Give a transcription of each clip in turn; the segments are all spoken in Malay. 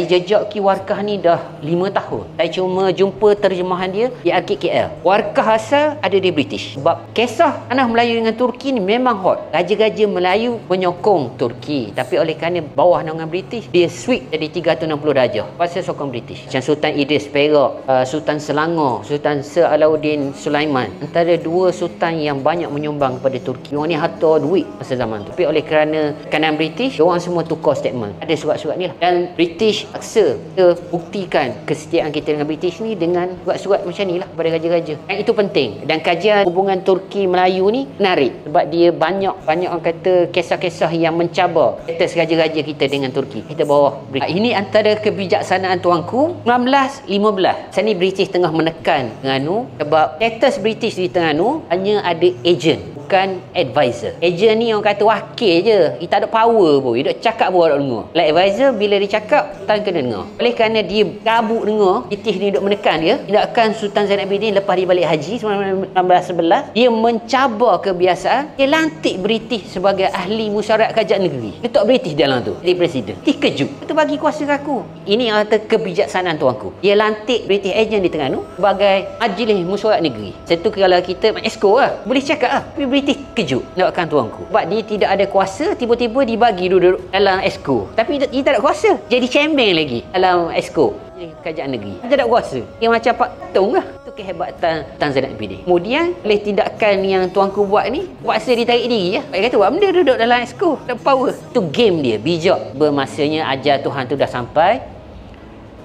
Jejak Ki Warkah ni dah 5 tahun. Saya cuma jumpa terjemahan dia di Arkid KL. Warkah asal ada di British. Sebab kisah tanah Melayu dengan Turki ni memang hot. Raja-raja Melayu menyokong Turki. Tapi oleh kerana bawah naungan British, dia switch jadi 360 darjah. Pasal sokong British. Macam Sultan Idris Perak, Sultan Selangor, Sultan Sir Alauddin Sulaiman. Antara dua sultan yang banyak menyumbang kepada Turki. Diorang ni harta duit masa zaman tu. Tapi oleh kerana kanan British, diorang semua tukar statement. Ada surat-surat ni lah. Dan British paksa kita buktikan kesetiaan kita dengan British ni dengan surat-surat macam ni lah kepada raja-raja. Dan itu penting. Dan kajian hubungan Turki-Melayu ni menarik. Sebab dia banyak orang kata kisah-kisah yang mencabar status raja-raja kita dengan Turki. Kita bawah British. Ini antara kebijaksanaan tuanku 1915. Saat ni British tengah menekan Terengganu sebab status British di Terengganu hanya ada agent, bukan advisor. Agent ni orang kata wakil je. Dia tak ada power pun. Dia tak cakap pun orang dengar. Like advisor, bila dia cakap, Sultan kena dengar. Oleh kerana dia kabut dengar, British ni duk menekan dia. Tindakan Sultan Zainal Abidin lepas dia balik haji 1911, dia mencabar kebiasaan. Dia lantik British sebagai ahli musyawarah kerajaan negeri. Letak British dalam tu. Jadi presiden. Dia kejut. Itu bagi kuasa ke aku. Ini kata kebijaksanaan tuanku. Dia lantik British agent di Terengganu sebagai majlis musyawarah negeri. Satu kalau kita exco lah. Boleh cakap lah. Tapi British kejut nakkan tuanku. Sebab dia tidak ada kuasa, tiba-tiba dibagi duduk dalam exco. Tapi dia tak ada kuasa. Jadi champion lagi dalam exco. Kerajaan negeri. Dia tak kuasa. Dia macam Pak Tung lah. Itu kehebatan Tan Zainal Abidin. Kemudian, oleh tindakan yang tuanku buat ni, kuasa dia tarik diri lah. Dia kata, buat benda duduk dalam exco. Tak power. Itu game dia. Bijak. Bermasanya ajar Tuhan tu dah sampai.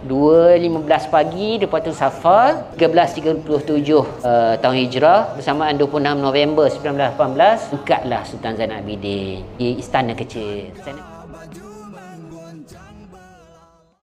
2.15 pagi, lepas tu Safar 1337 tahun Hijrah, bersamaan 26 November 1918, angkatlah Sultan Zainal Abidin di Istana Kecil.